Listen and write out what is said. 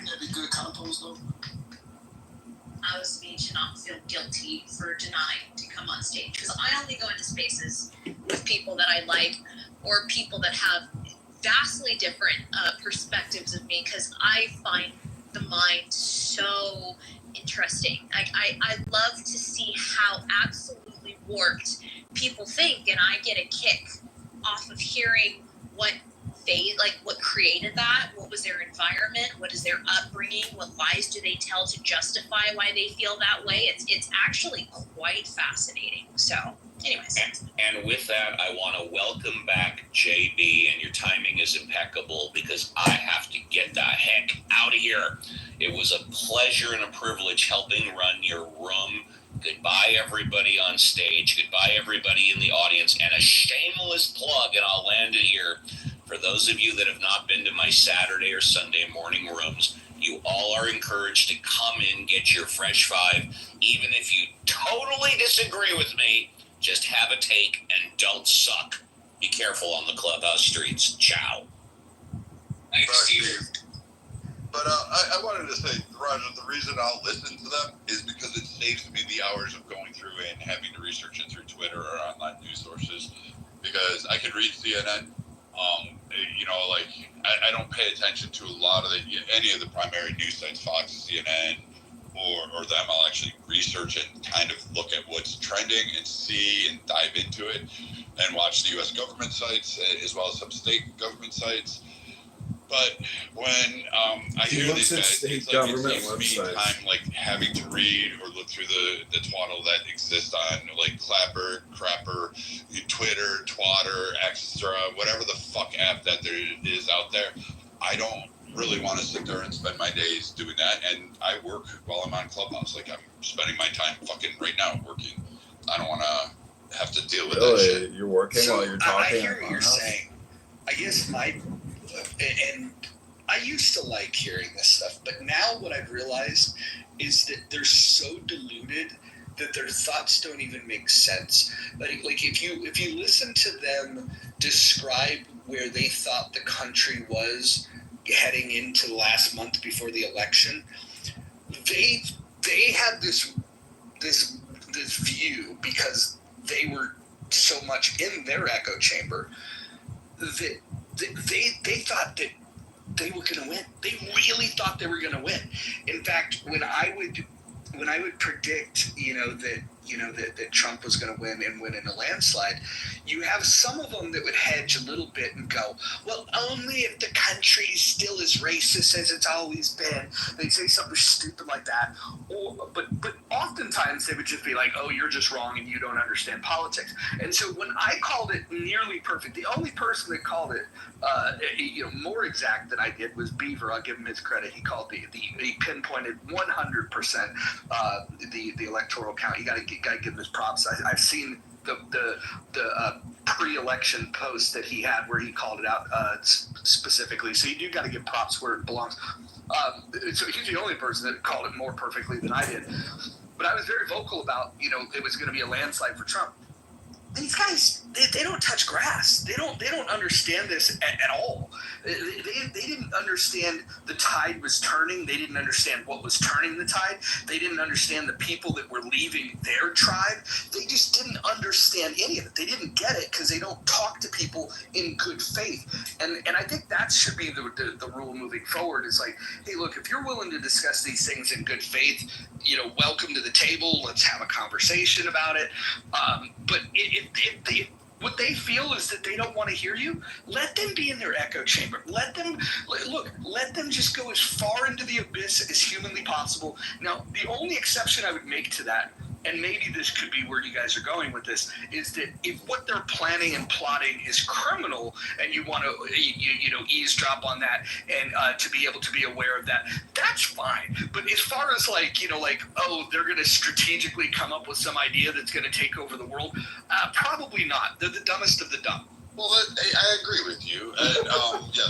That'd be good compost, though. Allows me to not feel guilty for denying to come on stage, because I only go into spaces with people that I like or people that have vastly different perspectives of me, because I find the mind so interesting. I love to see how absolutely warped people think, and I get a kick off of hearing what what created that, what was their environment, what is their upbringing, what lies do they tell to justify why they feel that way. It's actually quite fascinating. So anyways. And with that, I want to welcome back JB, and your timing is impeccable because I have to get the heck out of here. It was a pleasure and a privilege helping run your room. Goodbye, everybody on stage. Goodbye, everybody in the audience. And a shameless plug, and I'll land it here. For those of you that have not been to my Saturday or Sunday morning rooms, you all are encouraged to come in, get your fresh five. Even if you totally disagree with me, just have a take and don't suck. Be careful on the clubhouse streets. Ciao. Thanks, Steve. But I wanted to say, Roger, the reason I'll listen to them is because it saves me the hours of going through and having to research it through Twitter or online news sources. Because I could read CNN. I don't pay attention to a lot of any of the primary news sites, Fox, CNN, or them. I'll actually research and kind of look at what's trending and see and dive into it and watch the U.S. government sites as well as some state government sites. But when I hear these guys, it's like it saves me time having to read or look through the twaddle that exists on Clapper, Crapper, Twitter, Twatter, Extra, whatever the fuck app that there is out there. I don't really want to sit there and spend my days doing that. And I work while I'm on Clubhouse. I'm spending my time fucking right now working. I don't want to have to deal with that shit. You're working while you're talking? I hear what you're saying. I guess and I used to like hearing this stuff, but now what I've realized is that they're so diluted that their thoughts don't even make sense. Like if you listen to them describe where they thought the country was heading into last month before the election, they had this view because they were so much in their echo chamber that they thought that they were going to win. They really thought they were going to win. In fact, when I would predict, that Trump was going to win and win in a landslide, you have some of them that would hedge a little bit and go, well, only if the country is still as racist as it's always been. They'd say something stupid like that. But oftentimes they would just be like, oh, you're just wrong and you don't understand politics. And so when I called it nearly perfect, the only person that called it more exact than I did was Beaver. I'll give him his credit. He called he pinpointed 100% the electoral count. You got to give him his props. I've seen the pre-election post that he had where he called it out specifically. So you do got to give props where it belongs. So he's the only person that called it more perfectly than I did. But I was very vocal about, it was going to be a landslide for Trump. These guys, they don't touch grass. They don't understand this at all. They didn't understand the tide was turning. They didn't understand what was turning the tide. They didn't understand the people that were leaving their tribe. They just didn't understand any of it. They didn't get it because they don't talk to people in good faith. And I think that should be the rule moving forward. Is like, hey, look, if you're willing to discuss these things in good faith, welcome to the table. Let's have a conversation about it. But if what they feel is that they don't want to hear you, let them be in their echo chamber. Let them just go as far into the abyss as humanly possible. Now, the only exception I would make to that, and maybe this could be where you guys are going with this, is that if what they're planning and plotting is criminal and you want to eavesdrop on that and to be able to be aware of that, that's fine. But as far as they're going to strategically come up with some idea that's going to take over the world, probably not. They're the dumbest of the dumb. Well, I agree with you. And, yeah.